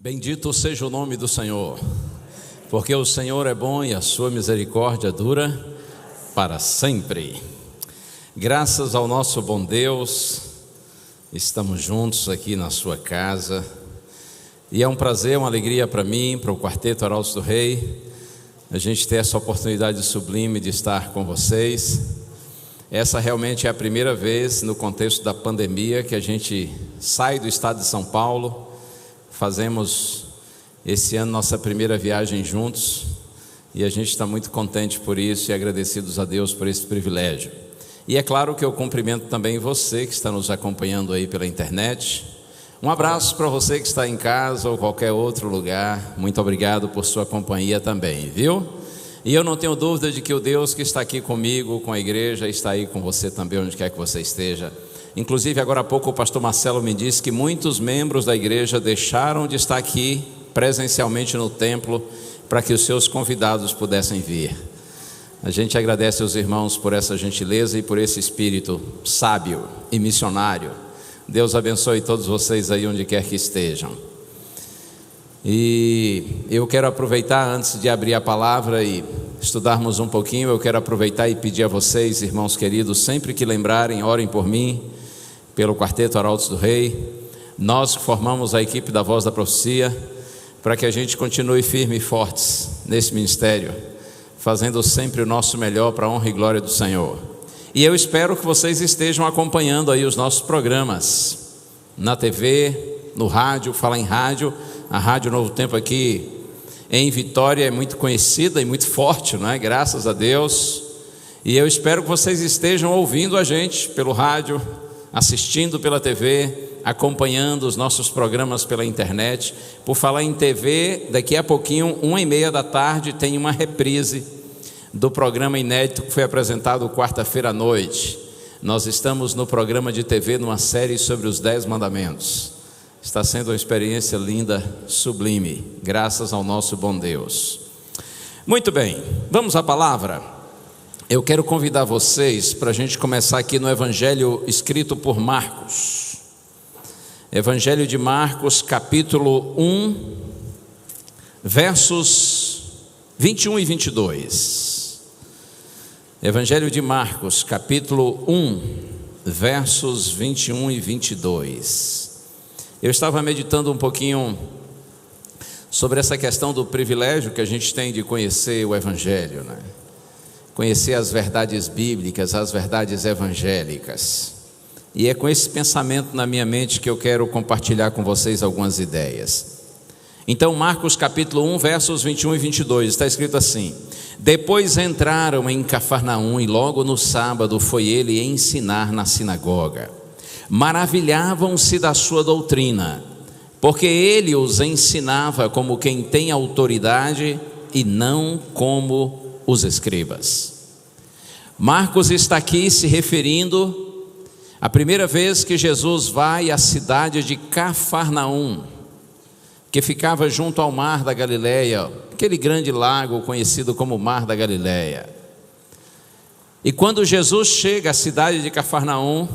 Bendito seja o nome do Senhor, porque o Senhor é bom e a sua misericórdia dura para sempre. Graças ao nosso bom Deus, estamos juntos aqui na sua casa, e é um prazer, uma alegria para mim, para o Quarteto Arautos do Rei, a gente ter essa oportunidade sublime de estar com vocês. Essa realmente é a primeira vez no contexto da pandemia que a gente sai do estado de São Paulo. Fazemos esse ano nossa primeira viagem juntos e a gente está muito contente por isso e agradecidos a Deus por esse privilégio. E é claro que eu cumprimento também você que está nos acompanhando aí pela internet. Um abraço para você que está em casa ou qualquer outro lugar. Muito obrigado por sua companhia também, viu? E eu não tenho dúvida de que o Deus que está aqui comigo, com a igreja, está aí com você também, onde quer que você esteja. Inclusive, agora há pouco o pastor Marcelo me disse que muitos membros da igreja deixaram de estar aqui presencialmente no templo para que os seus convidados pudessem vir. A gente agradece aos irmãos por essa gentileza e por esse espírito sábio e missionário. Deus abençoe todos vocês aí onde quer que estejam. E eu quero aproveitar, antes de abrir a palavra e estudarmos um pouquinho, eu quero aproveitar e pedir a vocês, irmãos queridos, sempre que lembrarem, orem por mim, pelo Quarteto Arautos do Rei, nós que formamos a equipe da Voz da Profecia, para que a gente continue firme e fortes nesse ministério, fazendo sempre o nosso melhor para a honra e glória do Senhor. E eu espero que vocês estejam acompanhando aí os nossos programas, na TV, no rádio. Fala em rádio, a Rádio Novo Tempo aqui em Vitória é muito conhecida e muito forte, não é? Graças a Deus. E eu espero que vocês estejam ouvindo a gente pelo rádio, assistindo pela TV, acompanhando os nossos programas pela internet. Por falar em TV, daqui a pouquinho, 1h30 da tarde, tem uma reprise do programa inédito que foi apresentado quarta-feira à noite. Nós estamos no programa de TV, numa série sobre os 10 mandamentos. Está sendo uma experiência linda, sublime, graças ao nosso bom Deus. Muito bem, vamos à palavra. Eu quero convidar vocês para a gente começar aqui no Evangelho escrito por Marcos. Evangelho de Marcos, capítulo 1, versos 21 e 22. Evangelho de Marcos, capítulo 1, versos 21 e 22. Eu estava meditando um pouquinho sobre essa questão do privilégio que a gente tem de conhecer o Evangelho, né? Conhecer as verdades bíblicas, as verdades evangélicas. E é com esse pensamento na minha mente que eu quero compartilhar com vocês algumas ideias. Então, Marcos capítulo 1, versos 21 e 22, está escrito assim: Depois entraram em Cafarnaum e logo no sábado foi ele ensinar na sinagoga. Maravilhavam-se da sua doutrina, porque ele os ensinava como quem tem autoridade e não como os escribas. Marcos está aqui se referindo à primeira vez que Jesus vai à cidade de Cafarnaum, que ficava junto ao mar da Galileia, aquele grande lago conhecido como Mar da Galileia. E quando Jesus chega à cidade de Cafarnaum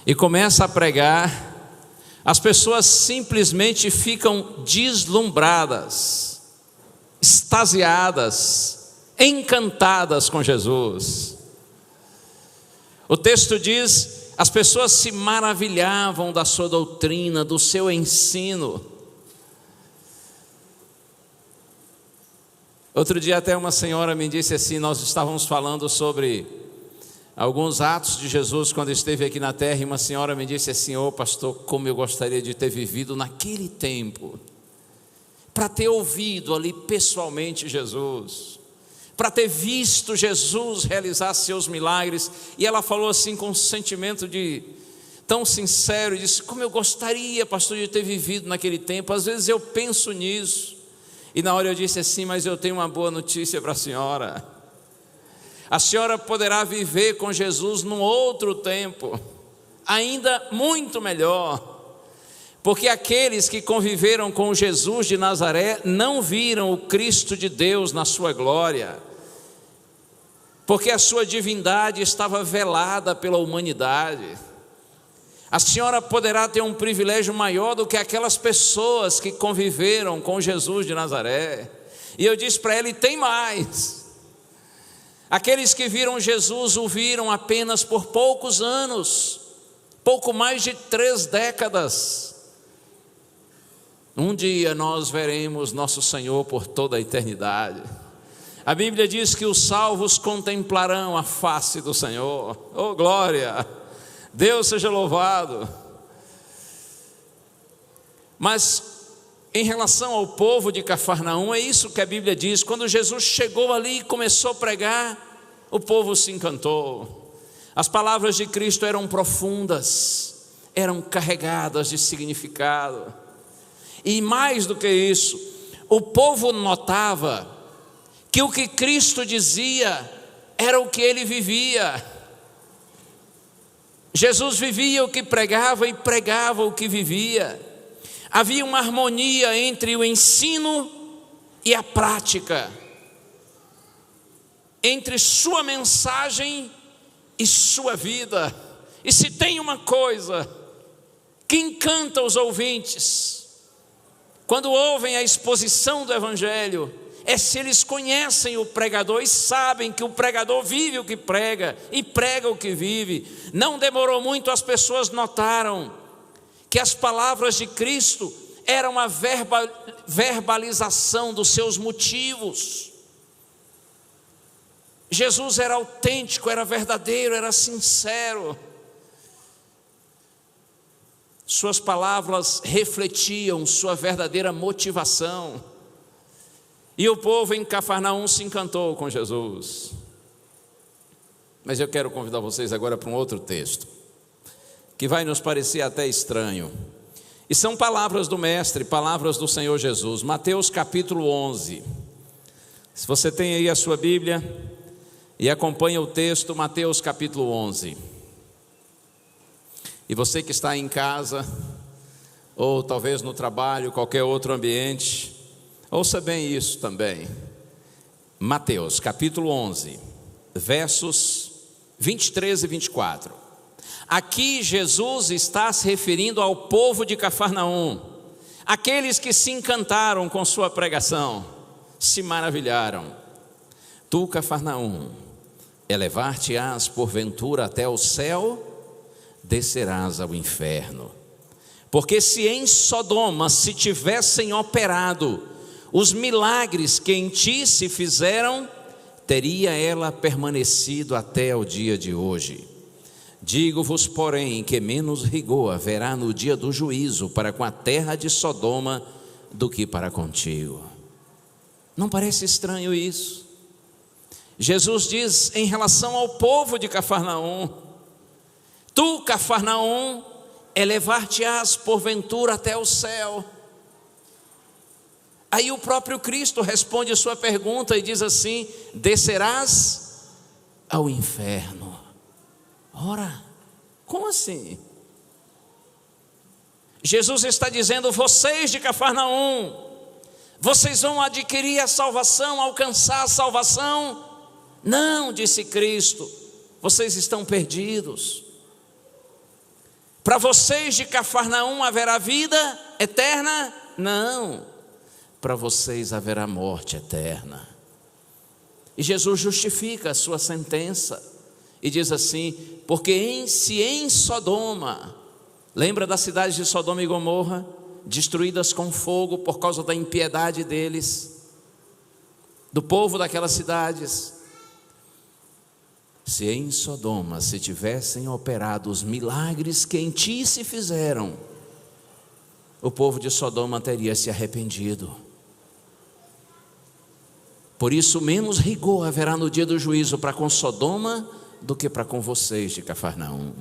e começa a pregar, as pessoas simplesmente ficam deslumbradas, extasiadas, encantadas com Jesus. O texto diz: as pessoas se maravilhavam da sua doutrina, do seu ensino. Outro dia até uma senhora me disse assim, nós estávamos falando sobre alguns atos de Jesus quando esteve aqui na terra, e uma senhora me disse assim: ô pastor, como eu gostaria de ter vivido naquele tempo, para ter ouvido ali pessoalmente Jesus, para ter visto Jesus realizar seus milagres. E ela falou assim com um sentimento tão sincero, disse: como eu gostaria, pastor, de ter vivido naquele tempo. Às vezes eu penso nisso. E na hora eu disse assim: mas eu tenho uma boa notícia para a senhora. A senhora poderá viver com Jesus num outro tempo, ainda muito melhor. Porque aqueles que conviveram com Jesus de Nazaré não viram o Cristo de Deus na sua glória, porque a sua divindade estava velada pela humanidade. A senhora poderá ter um privilégio maior do que aquelas pessoas que conviveram com Jesus de Nazaré. E eu disse para ela: e tem mais. Aqueles que viram Jesus o viram apenas por poucos anos, pouco mais de 3 décadas. Um dia nós veremos nosso Senhor por toda a eternidade. A Bíblia diz que os salvos contemplarão a face do Senhor. Oh, glória! Deus seja louvado. Mas em relação ao povo de Cafarnaum, é isso que a Bíblia diz. Quando Jesus chegou ali e começou a pregar, o povo se encantou. As palavras de Cristo eram profundas, eram carregadas de significado. E mais do que isso, o povo notava que o que Cristo dizia era o que ele vivia. Jesus vivia o que pregava e pregava o que vivia. Havia uma harmonia entre o ensino e a prática, entre sua mensagem e sua vida. E se tem uma coisa que encanta os ouvintes, quando ouvem a exposição do Evangelho, é se eles conhecem o pregador e sabem que o pregador vive o que prega e prega o que vive. Não demorou muito, as pessoas notaram que as palavras de Cristo eram a verbalização dos seus motivos. Jesus era autêntico, era verdadeiro, era sincero. Suas palavras refletiam sua verdadeira motivação. E o povo em Cafarnaum se encantou com Jesus. Mas eu quero convidar vocês agora para um outro texto, que vai nos parecer até estranho. E são palavras do Mestre, palavras do Senhor Jesus. Mateus capítulo 11. Se você tem aí a sua Bíblia e acompanha o texto, Mateus capítulo 11. E você que está em casa, ou talvez no trabalho, qualquer outro ambiente, ouça bem isso também. Mateus capítulo 11, versos 23 e 24. Aqui Jesus está se referindo ao povo de Cafarnaum. Aqueles que se encantaram com sua pregação, se maravilharam. Tu, Cafarnaum, elevar-te-ás porventura até o céu, descerás ao inferno. Porque se em Sodoma se tivessem operado os milagres que em ti se fizeram, teria ela permanecido até o dia de hoje. Digo-vos, porém, que menos rigor haverá no dia do juízo para com a terra de Sodoma do que para contigo. Não parece estranho isso? Jesus diz em relação ao povo de Cafarnaum: tu, Cafarnaum, elevar-te-ás porventura até o céu. Aí o próprio Cristo responde a sua pergunta e diz assim: descerás ao inferno. Ora, como assim? Jesus está dizendo: vocês de Cafarnaum, vocês vão adquirir a salvação, alcançar a salvação? Não, disse Cristo, vocês estão perdidos. Para vocês de Cafarnaum haverá vida eterna? Não, para vocês haverá morte eterna. E Jesus justifica a sua sentença e diz assim: porque se em Sodoma, lembra das cidades de Sodoma e Gomorra, destruídas com fogo por causa da impiedade deles, do povo daquelas cidades. Se em Sodoma se tivessem operado os milagres que em ti se fizeram, o povo de Sodoma teria se arrependido. Por isso menos rigor haverá no dia do juízo para com Sodoma do que para com vocês de Cafarnaum.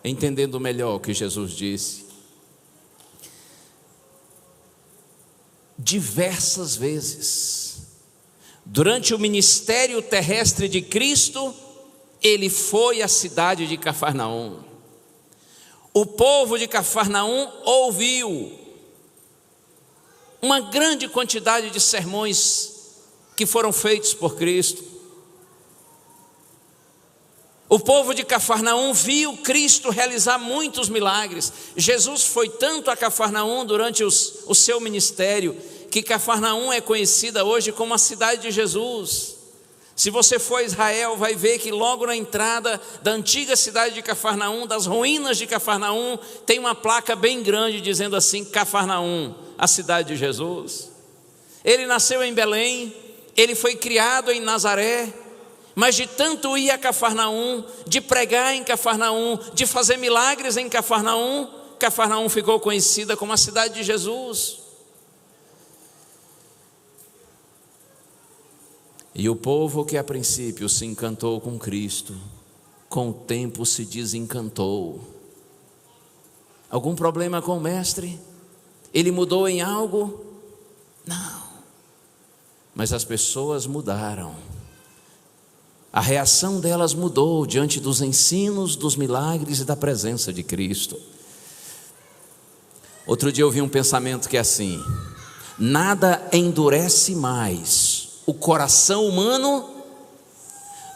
Entendendo melhor o que Jesus disse, diversas vezes durante o ministério terrestre de Cristo, ele foi à cidade de Cafarnaum. O povo de Cafarnaum ouviu uma grande quantidade de sermões que foram feitos por Cristo. O povo de Cafarnaum viu Cristo realizar muitos milagres. Jesus foi tanto a Cafarnaum durante o seu ministério, que Cafarnaum é conhecida hoje como a cidade de Jesus. Se você for a Israel, vai ver que logo na entrada da antiga cidade de Cafarnaum, das ruínas de Cafarnaum, tem uma placa bem grande dizendo assim: Cafarnaum, a cidade de Jesus. Ele nasceu em Belém, ele foi criado em Nazaré, mas de tanto ir a Cafarnaum, de pregar em Cafarnaum, de fazer milagres em Cafarnaum, Cafarnaum ficou conhecida como a cidade de Jesus. E o povo que a princípio se encantou com Cristo, com o tempo se desencantou. Algum problema com o mestre? Ele mudou em algo? Não. Mas as pessoas mudaram. A reação delas mudou diante dos ensinos, dos milagres e da presença de Cristo. Outro dia eu vi um pensamento que é assim: nada endurece mais o coração humano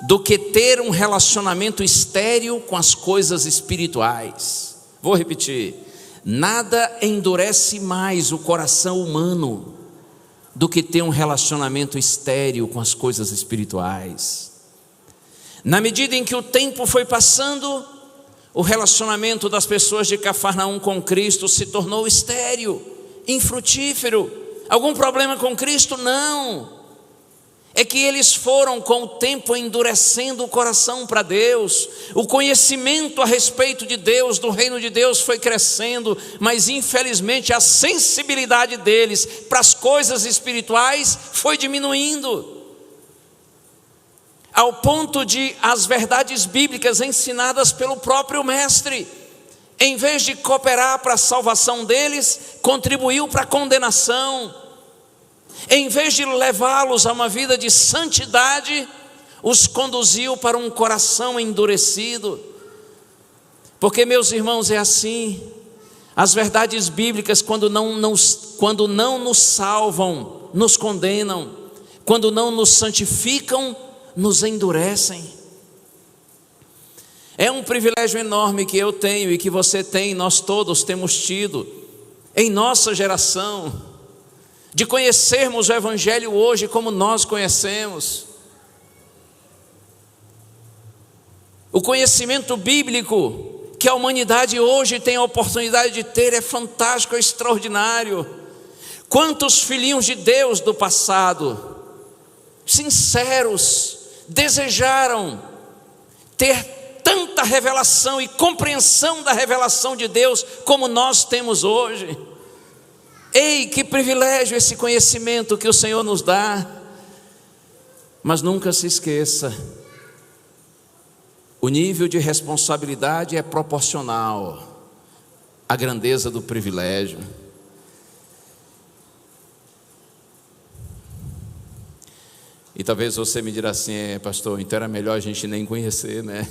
do que ter um relacionamento estéril com as coisas espirituais. Vou repetir: nada endurece mais o coração humano do que ter um relacionamento estéril com as coisas espirituais. Na medida em que o tempo foi passando, o relacionamento das pessoas de Cafarnaum com Cristo se tornou estéril, infrutífero. Algum problema com Cristo? Não. É que eles foram com o tempo endurecendo o coração para Deus. O conhecimento a respeito de Deus, do reino de Deus foi crescendo, mas infelizmente a sensibilidade deles para as coisas espirituais foi diminuindo, ao ponto de as verdades bíblicas ensinadas pelo próprio mestre, em vez de cooperar para a salvação deles, contribuiu para a condenação. Em vez de levá-los a uma vida de santidade, os conduziu para um coração endurecido. Porque, meus irmãos, é assim: as verdades bíblicas, quando não nos salvam, nos condenam; quando não nos santificam, nos endurecem. É um privilégio enorme que eu tenho e que você tem, nós todos temos tido em nossa geração, de conhecermos o Evangelho hoje como nós conhecemos. O conhecimento bíblico que a humanidade hoje tem a oportunidade de ter é fantástico, é extraordinário. Quantos filhinhos de Deus do passado, sinceros, desejaram ter tanta revelação e compreensão da revelação de Deus como nós temos hoje. Ei, que privilégio esse conhecimento que o Senhor nos dá. Mas nunca se esqueça, o nível de responsabilidade é proporcional à grandeza do privilégio. E talvez você me dirá assim: pastor, então era melhor a gente nem conhecer, né?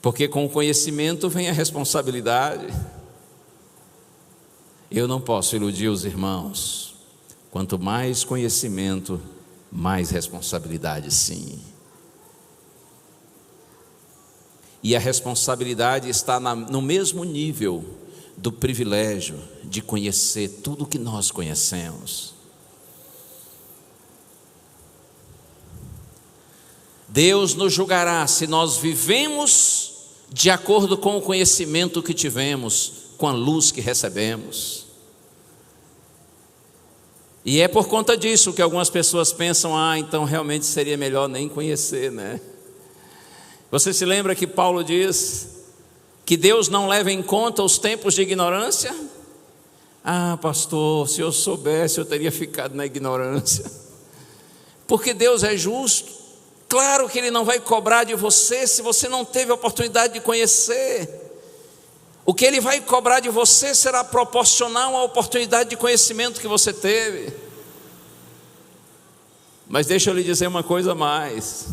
Porque com o conhecimento vem a responsabilidade. Eu não posso iludir os irmãos. Quanto mais conhecimento, mais responsabilidade, sim. E a responsabilidade está no mesmo nível do privilégio de conhecer tudo o que nós conhecemos. Deus nos julgará se nós vivemos de acordo com o conhecimento que tivemos, com a luz que recebemos. E é por conta disso que algumas pessoas pensam: então realmente seria melhor nem conhecer, né? Você se lembra que Paulo diz que Deus não leva em conta os tempos de ignorância? Pastor, se eu soubesse eu teria ficado na ignorância. Porque Deus é justo. Claro que Ele não vai cobrar de você se você não teve a oportunidade de conhecer. O que Ele vai cobrar de você será proporcional à oportunidade de conhecimento que você teve. Mas deixa eu lhe dizer uma coisa a mais.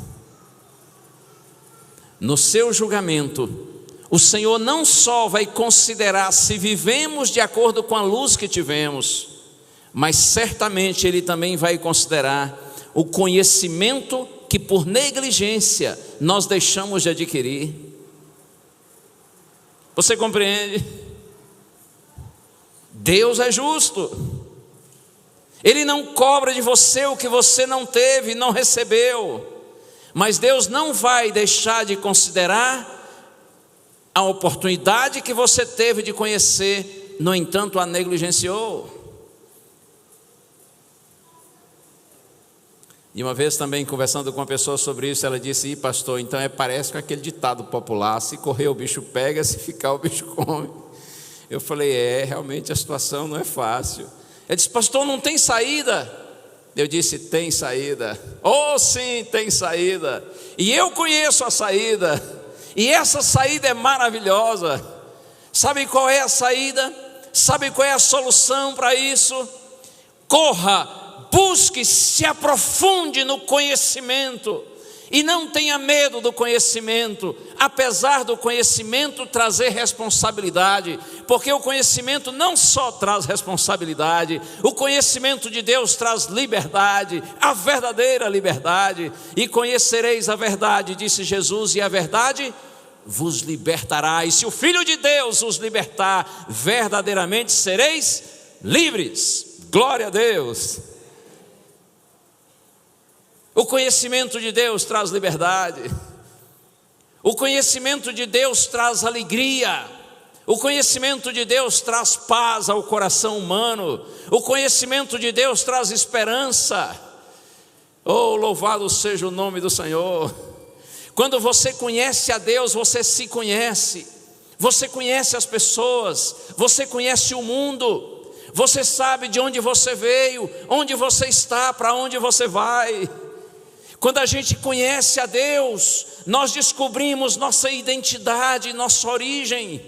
No seu julgamento, o Senhor não só vai considerar se vivemos de acordo com a luz que tivemos, mas certamente Ele também vai considerar o conhecimento que por negligência nós deixamos de adquirir. Você compreende? Deus é justo. Ele não cobra de você o que você não teve, não recebeu. Mas Deus não vai deixar de considerar a oportunidade que você teve de conhecer, no entanto a negligenciou. E uma vez também conversando com uma pessoa sobre isso, ela disse: pastor, então parece com aquele ditado popular, se correr o bicho pega, se ficar o bicho come. Eu falei: realmente a situação não é fácil. Ele disse: pastor, não tem saída? Eu disse: tem saída. Oh sim, tem saída. E eu conheço a saída. E essa saída é maravilhosa. Sabe qual é a saída? Sabe qual é a solução para isso? Corra, busque, se aprofunde no conhecimento. E não tenha medo do conhecimento, apesar do conhecimento trazer responsabilidade, porque o conhecimento não só traz responsabilidade, o conhecimento de Deus traz liberdade, a verdadeira liberdade. E conhecereis a verdade, disse Jesus, e a verdade vos libertará. E se o Filho de Deus os libertar, verdadeiramente sereis livres. Glória a Deus. O conhecimento de Deus traz liberdade. O conhecimento de Deus traz alegria. O conhecimento de Deus traz paz ao coração humano. O conhecimento de Deus traz esperança. Oh, louvado seja o nome do Senhor. Quando você conhece a Deus, você se conhece. Você conhece as pessoas. Você conhece o mundo. Você sabe de onde você veio, onde você está, para onde você vai. Quando a gente conhece a Deus, nós descobrimos nossa identidade, nossa origem.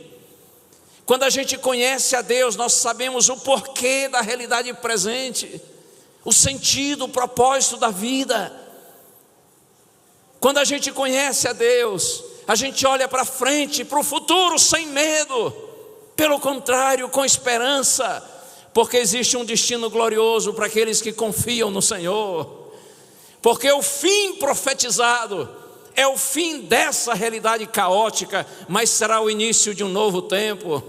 Quando a gente conhece a Deus, nós sabemos o porquê da realidade presente, o sentido, o propósito da vida. Quando a gente conhece a Deus, a gente olha para frente, para o futuro sem medo. Pelo contrário, com esperança, porque existe um destino glorioso para aqueles que confiam no Senhor. Porque o fim profetizado é o fim dessa realidade caótica, mas será o início de um novo tempo,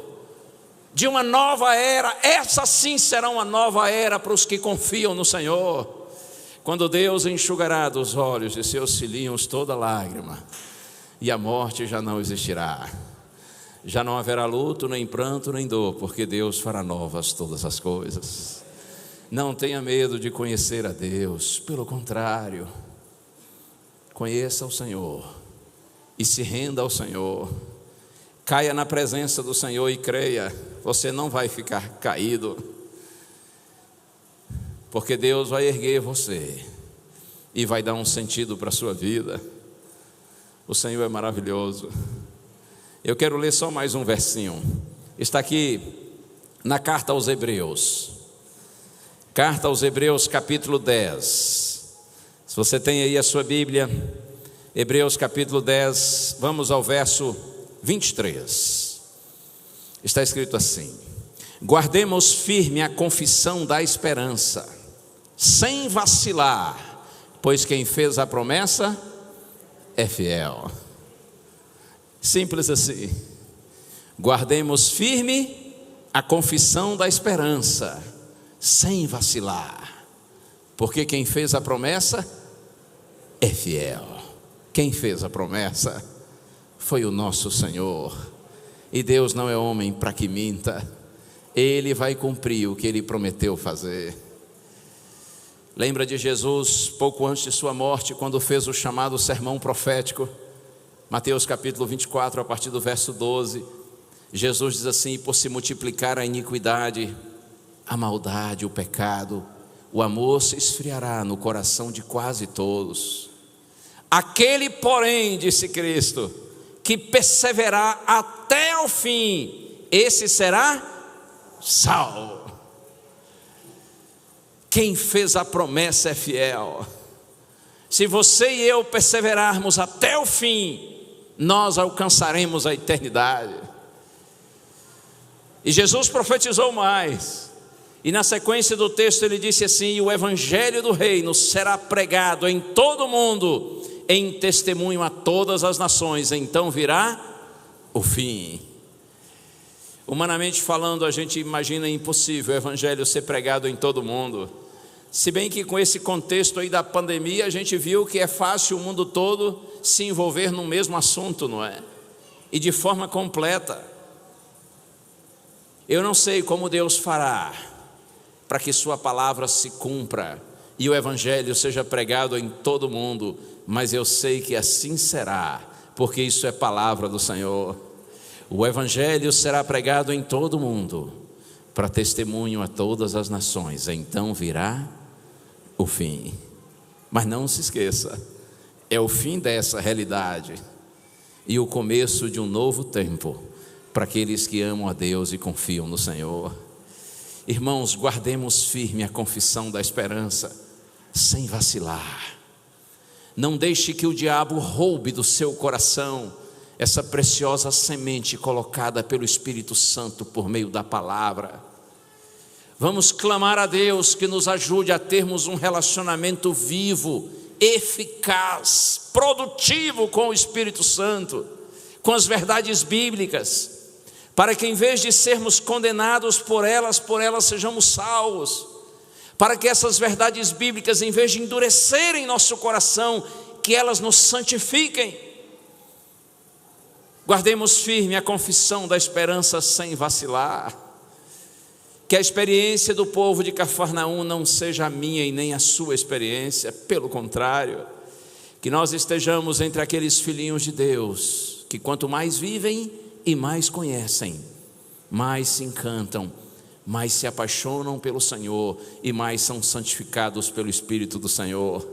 de uma nova era. Essa sim será uma nova era para os que confiam no Senhor. Quando Deus enxugará dos olhos de seus filhinhos toda lágrima, e a morte já não existirá. Já não haverá luto, nem pranto, nem dor, porque Deus fará novas todas as coisas. Não tenha medo de conhecer a Deus, pelo contrário, conheça o Senhor e se renda ao Senhor. Caia na presença do Senhor e creia, você não vai ficar caído, porque Deus vai erguer você e vai dar um sentido para a sua vida. O Senhor é maravilhoso. Eu quero ler só mais um versinho. Está aqui na carta aos Hebreus. Carta aos Hebreus, capítulo 10. Se você tem aí a sua Bíblia, Hebreus capítulo 10, vamos ao verso 23. Está escrito assim: guardemos firme a confissão da esperança, sem vacilar, pois quem fez a promessa é fiel. Simples assim. Guardemos firme a confissão da esperança, sem vacilar, porque quem fez a promessa é fiel. Quem fez a promessa foi o nosso Senhor, e Deus não é homem para que minta. Ele vai cumprir o que Ele prometeu fazer. Lembra de Jesus pouco antes de sua morte, quando fez o chamado sermão profético? Mateus capítulo 24, a partir do verso 12, Jesus diz assim: por se multiplicar a iniquidade, a maldade, o pecado, o amor se esfriará no coração de quase todos. Aquele, porém, disse Cristo, que perseverar até o fim, esse será salvo. Quem fez a promessa é fiel. Se você e eu perseverarmos até o fim, nós alcançaremos a eternidade. E Jesus profetizou mais. E na sequência do texto ele disse assim: e o evangelho do reino será pregado em todo o mundo, em testemunho a todas as nações, então virá o fim. Humanamente falando, a gente imagina impossível o evangelho ser pregado em todo o mundo. Se bem que com esse contexto aí da pandemia, a gente viu que é fácil o mundo todo se envolver no mesmo assunto, não é? E de forma completa. Eu não sei como Deus fará para que sua palavra se cumpra e o evangelho seja pregado em todo o mundo, mas eu sei que assim será, porque isso é palavra do Senhor. O evangelho será pregado em todo o mundo, para testemunho a todas as nações, então virá o fim. Mas não se esqueça, é o fim dessa realidade e o começo de um novo tempo para aqueles que amam a Deus e confiam no Senhor. Irmãos, guardemos firme a confissão da esperança, sem vacilar. Não deixe que o diabo roube do seu coração essa preciosa semente colocada pelo Espírito Santo por meio da palavra. Vamos clamar a Deus que nos ajude a termos um relacionamento vivo, eficaz, produtivo com o Espírito Santo, com as verdades bíblicas, para que em vez de sermos condenados por elas sejamos salvos, para que essas verdades bíblicas, em vez de endurecerem nosso coração, que elas nos santifiquem. Guardemos firme a confissão da esperança sem vacilar. Que a experiência do povo de Cafarnaum não seja a minha e nem a sua experiência, pelo contrário, que nós estejamos entre aqueles filhinhos de Deus, que quanto mais vivem e mais conhecem, mais se encantam, mais se apaixonam pelo Senhor e mais são santificados pelo Espírito do Senhor,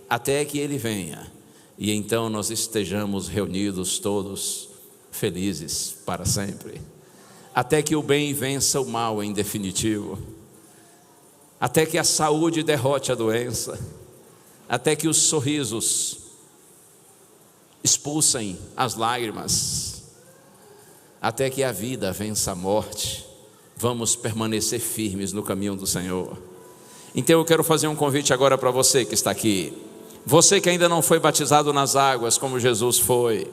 até que Ele venha e então nós estejamos reunidos todos felizes para sempre, até que o bem vença o mal em definitivo, até que a saúde derrote a doença, até que os sorrisos expulsem as lágrimas, até que a vida vença a morte. Vamos permanecer firmes no caminho do Senhor. Então eu quero fazer um convite agora para você que está aqui, você que ainda não foi batizado nas águas como Jesus foi,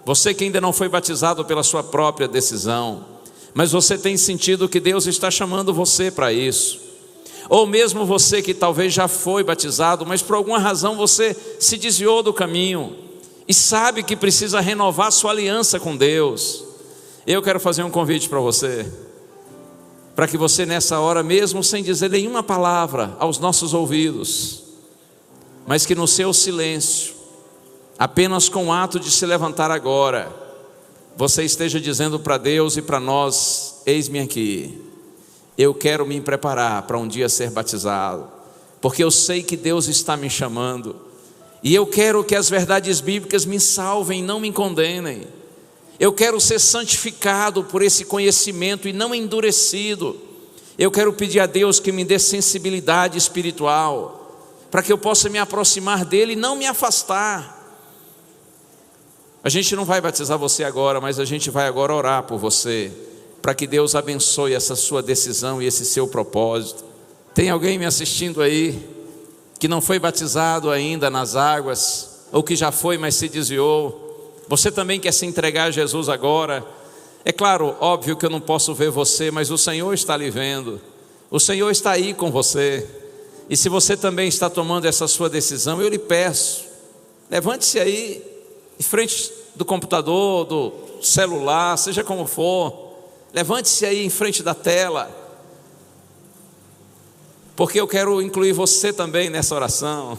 você que ainda não foi batizado pela sua própria decisão, mas você tem sentido que Deus está chamando você para isso, ou mesmo você que talvez já foi batizado, mas por alguma razão você se desviou do caminho e sabe que precisa renovar sua aliança com Deus. Eu quero fazer um convite para você, para que você nessa hora, mesmo sem dizer nenhuma palavra aos nossos ouvidos, mas que no seu silêncio, apenas com o ato de se levantar agora, você esteja dizendo para Deus e para nós: eis-me aqui, eu quero me preparar para um dia ser batizado, porque eu sei que Deus está me chamando, e eu quero que as verdades bíblicas me salvem, não me condenem. Eu quero ser santificado por esse conhecimento e não endurecido. Eu quero pedir a Deus que me dê sensibilidade espiritual, para que eu possa me aproximar dele e não me afastar. A gente não vai batizar você agora, mas a gente vai agora orar por você, para que Deus abençoe essa sua decisão e esse seu propósito. Tem alguém me assistindo aí, que não foi batizado ainda nas águas, ou que já foi, mas se desviou? Você também quer se entregar a Jesus agora? É claro, óbvio que eu não posso ver você, mas o Senhor está lhe vendo, o Senhor está aí com você. E se você também está tomando essa sua decisão, eu lhe peço, levante-se aí, em frente do computador, do celular, seja como for, levante-se aí em frente da tela, porque eu quero incluir você também nessa oração.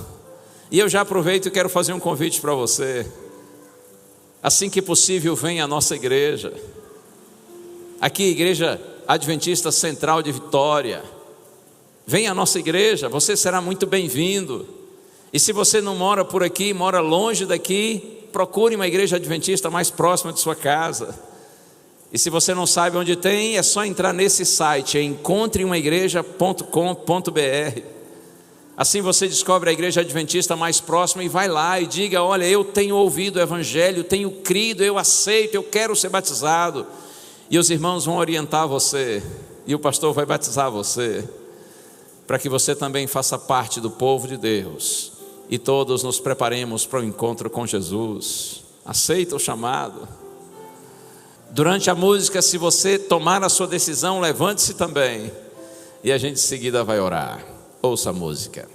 E eu já aproveito e quero fazer um convite para você. Assim que possível, venha à nossa igreja, aqui, Igreja Adventista Central de Vitória. Venha à nossa igreja, você será muito bem-vindo. E se você não mora por aqui, mora longe daqui, procure uma igreja adventista mais próxima de sua casa. E se você não sabe onde tem, é só entrar nesse site, encontreumaigreja.com.br. Assim você descobre a igreja adventista mais próxima e vai lá e diga: olha, eu tenho ouvido o evangelho, tenho crido, eu aceito, eu quero ser batizado. E os irmãos vão orientar você, e o pastor vai batizar você, para que você também faça parte do povo de Deus, e todos nos preparemos para o encontro com Jesus. Aceita o chamado. Durante a música, se você tomar a sua decisão, levante-se também, e a gente em seguida vai orar. Ouça a música.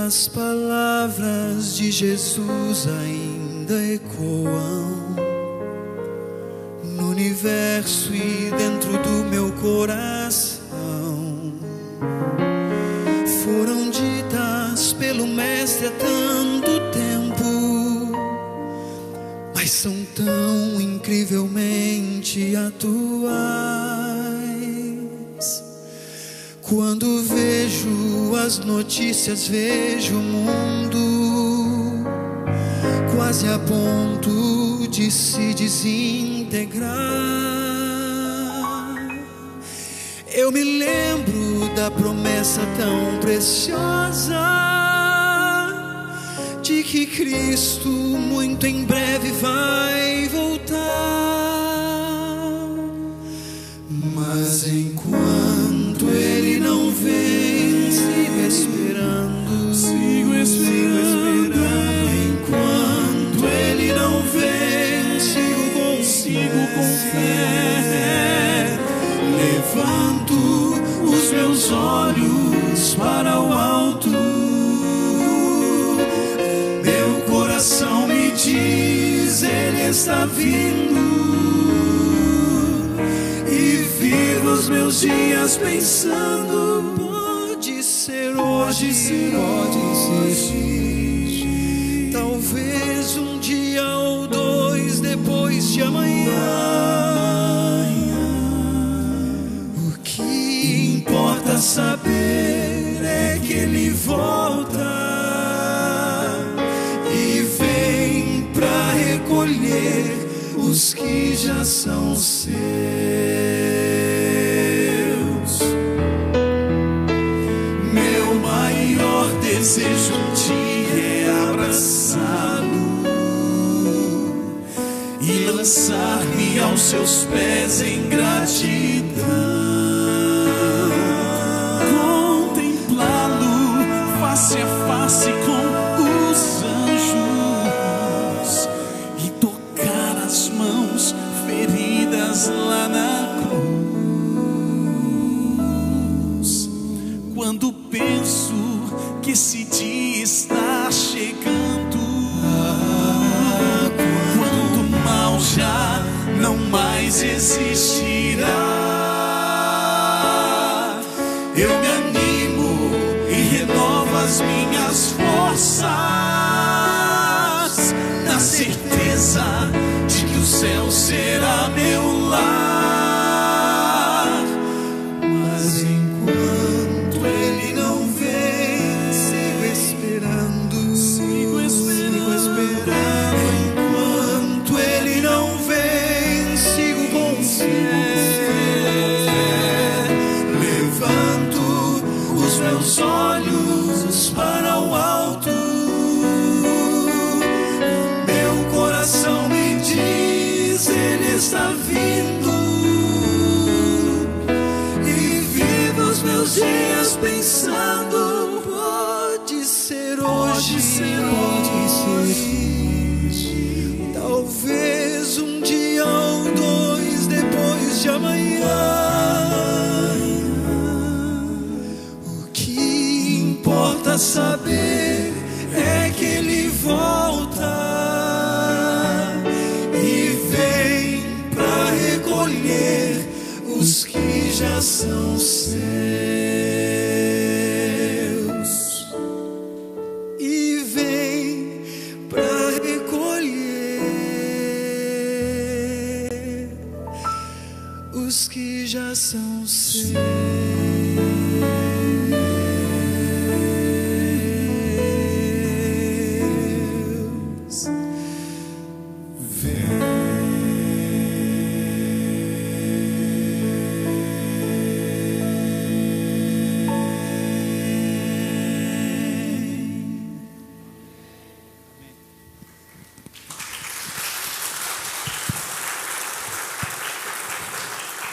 As palavras de Jesus ainda ecoam no universo e dentro do meu coração. Foram ditas pelo Mestre há tanto tempo, mas são tão incrivelmente atuais. Quando vejo as notícias, vejo o mundo quase a ponto de se desintegrar. Eu me lembro da promessa tão preciosa de que Cristo muito em breve vai voltar. Mas enquanto Ele não vem, sigo esperando, sigo esperando. Enquanto Ele não vem, sigo com fé. Levanto os meus olhos para o alto. Meu coração me diz, Ele está vindo. Vivo os meus dias pensando, pode ser hoje, talvez um dia ou dois depois de amanhã. O que importa saber é que Ele volta e vem pra recolher os que já são seus. Meu maior desejo um dia é abraçá-lo e lançar-me aos seus pés em gratidão. Contemplá-lo face a face com os anjos e tocar as mãos feridas lá na cruz. Quando penso que esse dia está chegando, quando o mal já não mais existirá, eu me animo e renovo as minhas forças, na certeza de que o céu será meu lar. Mas enquanto Ele não vem, sigo esperando, sigo esperando. Enquanto Ele não vem, sigo com fé. Levanto os meus olhos para o alto. Meu coração me diz, Ele está vindo. E vivo os meus dias pensando, pode ser hoje, talvez um dia ou dois depois de amanhã. O que importa saber é que Ele volta e vem os que já são seus, e vem para recolher os que já são seus.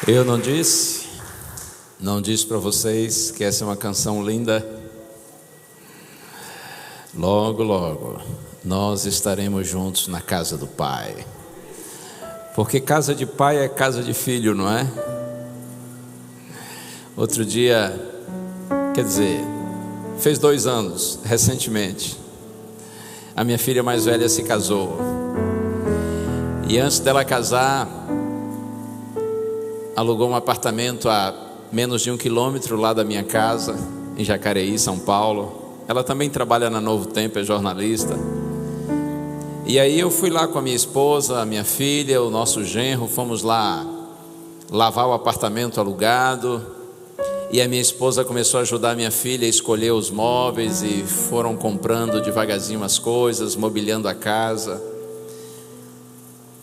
Eu não disse para vocês que essa é uma canção linda? Logo, logo, nós estaremos juntos na casa do Pai. Porque casa de pai é casa de filho, não é? Outro dia, fez 2 anos, recentemente, a minha filha mais velha se casou. E antes dela casar, alugou um apartamento a menos de 1 quilômetro lá da minha casa, em Jacareí, São Paulo. Ela também trabalha na Novo Tempo, é jornalista. E aí eu fui lá com a minha esposa, a minha filha, o nosso genro. Fomos lá lavar o apartamento alugado. E a minha esposa começou a ajudar a minha filha a escolher os móveis. E foram comprando devagarzinho as coisas, mobiliando a casa.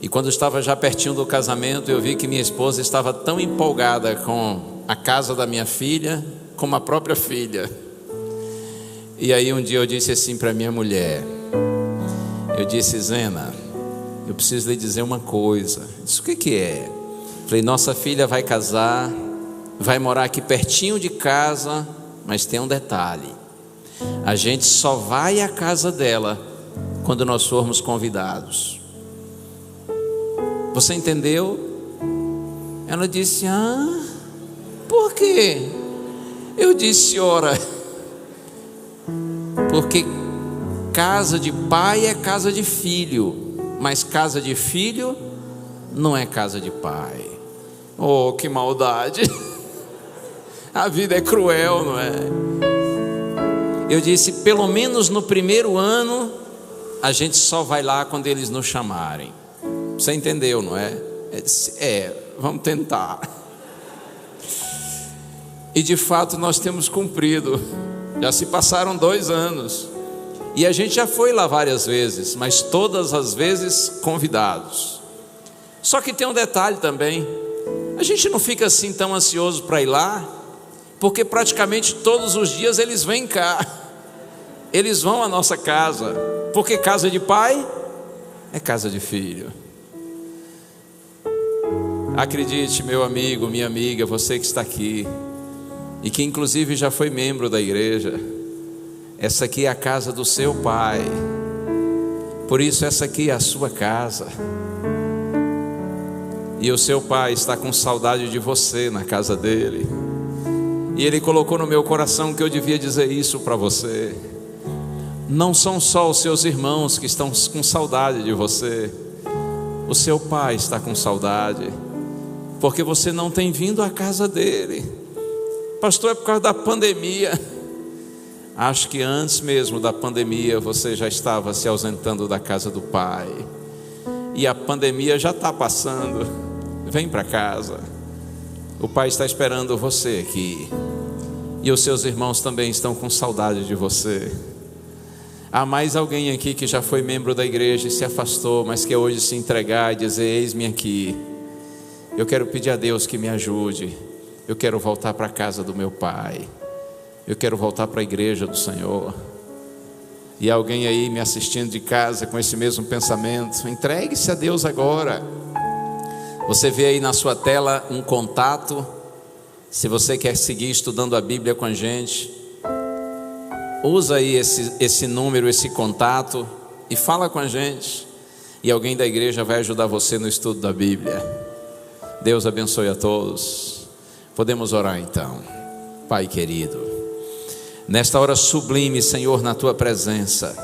E quando estava já pertinho do casamento, eu vi que minha esposa estava tão empolgada com a casa da minha filha, como a própria filha. E aí um dia eu disse assim para minha mulher, eu disse: Zena, eu preciso lhe dizer uma coisa. Eu disse: o que é? Falei: nossa filha vai casar, vai morar aqui pertinho de casa, mas tem um detalhe: a gente só vai à casa dela quando nós formos convidados. Você entendeu? Ela disse: por quê? Eu disse: ora, porque casa de pai é casa de filho, mas casa de filho não é casa de pai. Oh, que maldade! A vida é cruel, não é? Eu disse: pelo menos no primeiro ano a gente só vai lá quando eles nos chamarem. Você entendeu, não é? Vamos tentar. E de fato nós temos cumprido. Já se passaram 2 anos. E a gente já foi lá várias vezes, mas todas as vezes convidados. Só que tem um detalhe também: a gente não fica assim tão ansioso para ir lá, porque praticamente todos os dias eles vêm cá. Eles vão à nossa casa, porque casa de pai é casa de filho. Acredite, meu amigo, minha amiga, você que está aqui e que inclusive já foi membro da igreja, essa aqui é a casa do seu pai. Por isso essa aqui é a sua casa. E o seu pai está com saudade de você na casa dele. E ele colocou no meu coração que eu devia dizer isso para você. Não são só os seus irmãos que estão com saudade de você. O seu pai está com saudade, porque você não tem vindo à casa dele. Pastor, é por causa da pandemia. Acho que antes mesmo da pandemia você já estava se ausentando da casa do pai. E a pandemia já está passando. Vem para casa. O pai está esperando você aqui. E os seus irmãos também estão com saudade de você. Há mais alguém aqui que já foi membro da igreja e se afastou, mas quer hoje se entregar e dizer: eis-me aqui. Eu quero pedir a Deus que me ajude. Eu quero voltar para a casa do meu pai. Eu quero voltar para a igreja do Senhor. E alguém aí me assistindo de casa com esse mesmo pensamento, entregue-se a Deus agora. Você vê aí na sua tela um contato. Se você quer seguir estudando a Bíblia com a gente, usa aí esse número, esse contato, e fala com a gente. E alguém da igreja vai ajudar você no estudo da Bíblia. Deus abençoe a todos. Podemos orar então. Pai querido, nesta hora sublime, Senhor, na tua presença,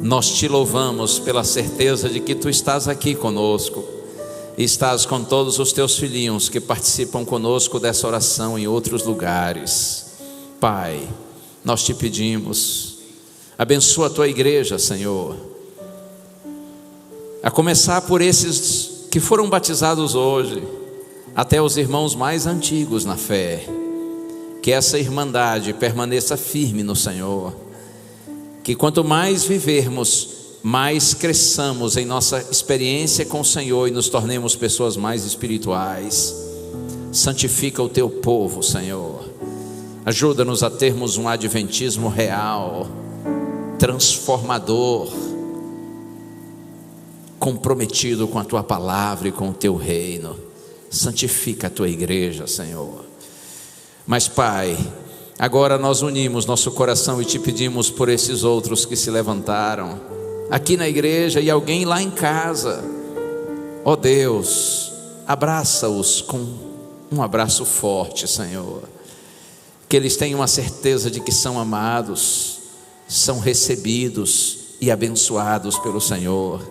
nós te louvamos pela certeza de que tu estás aqui conosco. e estás com todos os teus filhinhos que participam conosco dessa oração em outros lugares. Pai, nós te pedimos, abençoa a tua igreja, Senhor, a começar por esses que foram batizados hoje, até os irmãos mais antigos na fé. Que essa irmandade permaneça firme no Senhor, que quanto mais vivermos, mais cresçamos em nossa experiência com o Senhor e nos tornemos pessoas mais espirituais. Santifica o teu povo, Senhor. Ajuda-nos a termos um adventismo real, transformador, comprometido com a tua palavra e com o teu reino. Santifica a tua igreja, Senhor. Mas, Pai, agora nós unimos nosso coração e te pedimos por esses outros que se levantaram aqui na igreja e alguém lá em casa. Ó Deus, abraça-os com um abraço forte, Senhor. Que eles tenham a certeza de que são amados, são recebidos e abençoados pelo Senhor.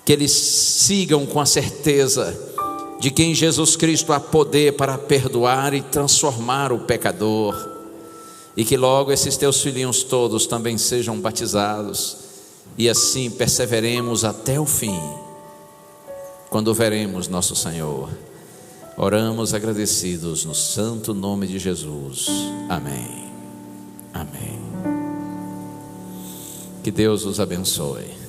Que eles sigam com a certeza de que em Jesus Cristo há poder para perdoar e transformar o pecador, e que logo esses teus filhinhos todos também sejam batizados, e assim perseveremos até o fim, quando veremos nosso Senhor. Oramos agradecidos no santo nome de Jesus. Amém. Amém. Que Deus os abençoe.